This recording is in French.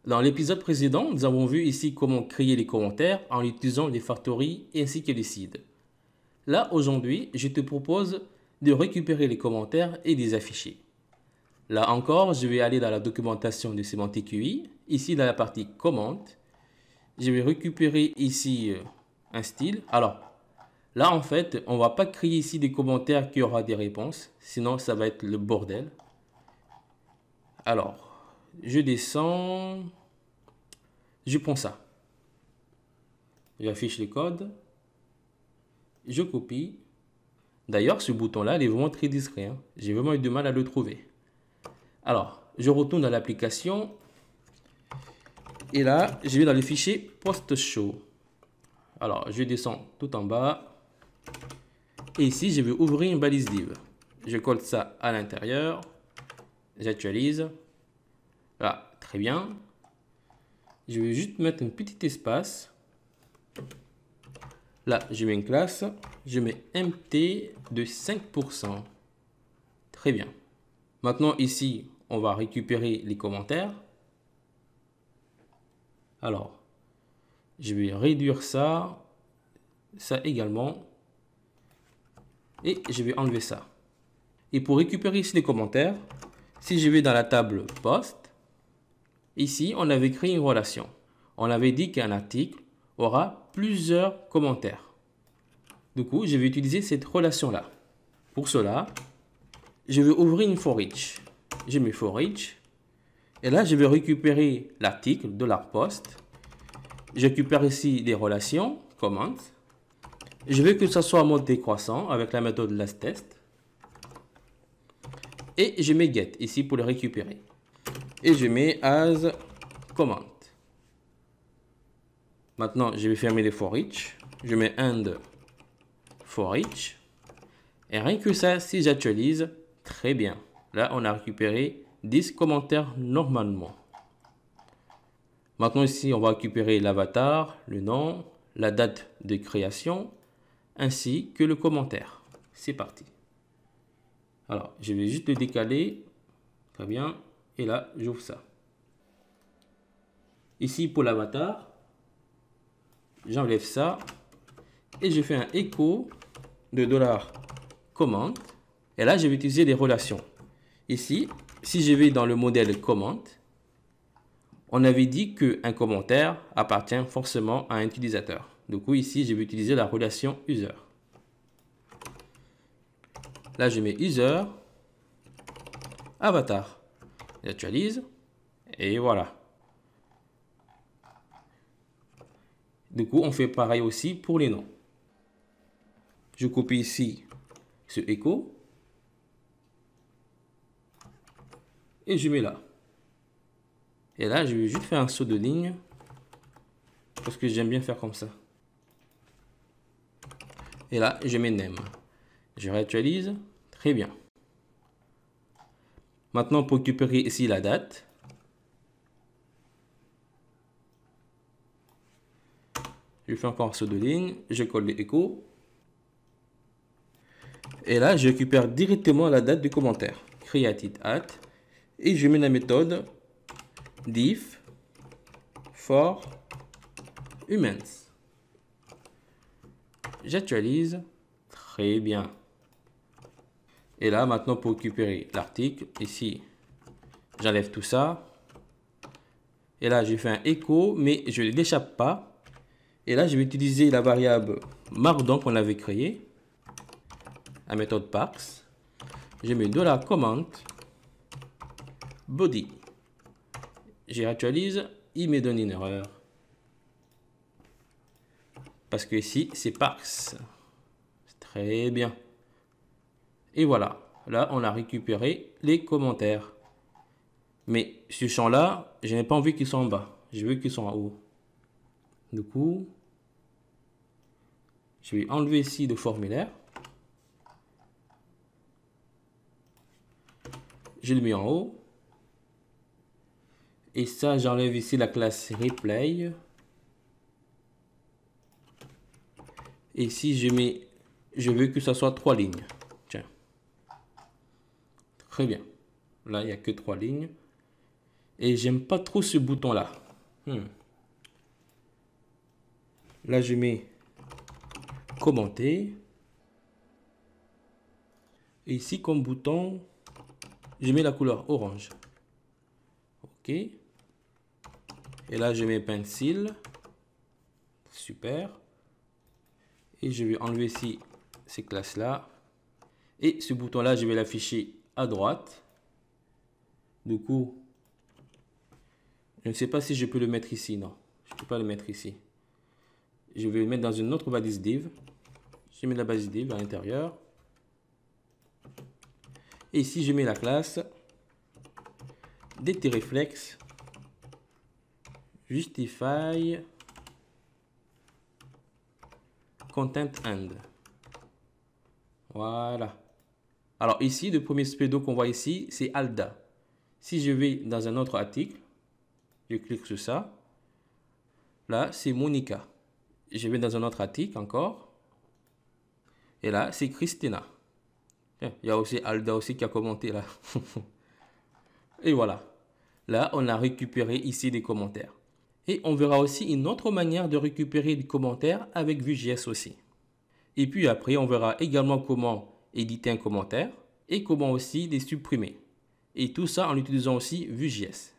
Dans l'épisode précédent, nous avons vu ici comment créer les commentaires en utilisant les factories ainsi que les seeds. Là, aujourd'hui, je te propose de récupérer les commentaires et les afficher. Là encore, je vais aller dans la documentation de Sémantique UI. Ici, dans la partie Comment, je vais récupérer ici un style. Alors, là, en fait, on ne va pas créer ici des commentaires qui aura des réponses. Sinon, ça va être le bordel. Alors, je descends. Je prends ça. J'affiche le code. Je copie. D'ailleurs, ce bouton-là, il est vraiment très discret, hein. J'ai vraiment eu du mal à le trouver. Alors, je retourne dans l'application. Et là, je vais dans le fichier PostShow. Alors, je descends tout en bas. Et ici, je vais ouvrir une balise div. Je colle ça à l'intérieur. J'actualise. Là, très bien. Je vais juste mettre un petit espace. Là, je mets une classe. Je mets MT de 5%. Très bien. Maintenant, ici, on va récupérer les commentaires. Alors, je vais réduire ça. Ça également. Et je vais enlever ça. Et pour récupérer ici les commentaires, si je vais dans la table Post, ici, on avait créé une relation. On avait dit qu'un article aura plusieurs commentaires. Du coup, je vais utiliser cette relation-là. Pour cela, je vais ouvrir une for each. Je mets for each. Et là, je vais récupérer l'article de la post. Je récupère ici des relations, comment. Je veux que ça soit en mode décroissant avec la méthode lastTest. Et je mets get ici pour le récupérer. Et je mets as comment. Maintenant, je vais fermer les for each. Je mets end for each. Et rien que ça, si j'actualise, très bien. Là, on a récupéré 10 commentaires normalement. Maintenant, ici, on va récupérer l'avatar, le nom, la date de création, ainsi que le commentaire. C'est parti. Alors, je vais juste le décaler. Très bien. Et là, j'ouvre ça. Ici, pour l'avatar, j'enlève ça. Et je fais un écho de $comment. Et là, je vais utiliser des relations. Ici, si je vais dans le modèle comment, on avait dit qu'un commentaire appartient forcément à un utilisateur. Du coup, ici, je vais utiliser la relation user. Là, je mets user, avatar. J'actualise. Et voilà. Du coup, on fait pareil aussi pour les noms. Je copie ici ce écho. Et je mets là. Et là, je vais juste faire un saut de ligne. Parce que j'aime bien faire comme ça. Et là, je mets name. Je réactualise. Très bien. Maintenant, pour récupérer ici la date. Je fais encore un saut de ligne. Je colle l'écho. Et là, je récupère directement la date du commentaire. Create at. Et je mets la méthode diff for humans. J'actualise. Très bien. Et là, maintenant, pour récupérer l'article, ici, j'enlève tout ça. Et là, je fais un écho, mais je ne l'échappe pas. Et là, je vais utiliser la variable markdown qu'on avait créée. La méthode parse. Je mets $comment body. Je réactualise, il me donne une erreur. Parce que ici, c'est parse. Très bien. Et voilà. Là, on a récupéré les commentaires. Mais ce champ-là, je n'ai pas envie qu'ils soient en bas. Je veux qu'ils soient en haut. Du coup, je vais enlever ici le formulaire. Je le mets en haut. Et ça, j'enlève ici la classe replay. Et ici, je veux que ça soit 3 lignes. Tiens. Très bien. Là, il n'y a que 3 lignes. Et j'aime pas trop ce bouton-là. Là, je mets commenter. Et ici, comme bouton, je mets la couleur orange. OK. Et là, je mets pencil. Super. Et je vais enlever ici ces classes-là. Et ce bouton-là, je vais l'afficher à droite. Du coup, je ne sais pas si je peux le mettre ici. Non, je ne peux pas le mettre ici. Je vais le mettre dans une autre balise div. Je mets la balise div à l'intérieur. Et ici, je mets la classe DTReflex justify content end. Voilà. Alors ici, le premier pseudo qu'on voit ici, c'est Alda. Si je vais dans un autre article, je clique sur ça. Là, c'est Monica. Je vais dans un autre article encore. Et là, c'est Christina. Il y a aussi Alda aussi qui a commenté là. Et voilà. Là, on a récupéré ici des commentaires. Et on verra aussi une autre manière de récupérer des commentaires avec Vue.js aussi. Et puis après, on verra également comment éditer un commentaire et comment aussi les supprimer. Et tout ça en utilisant aussi Vue.js.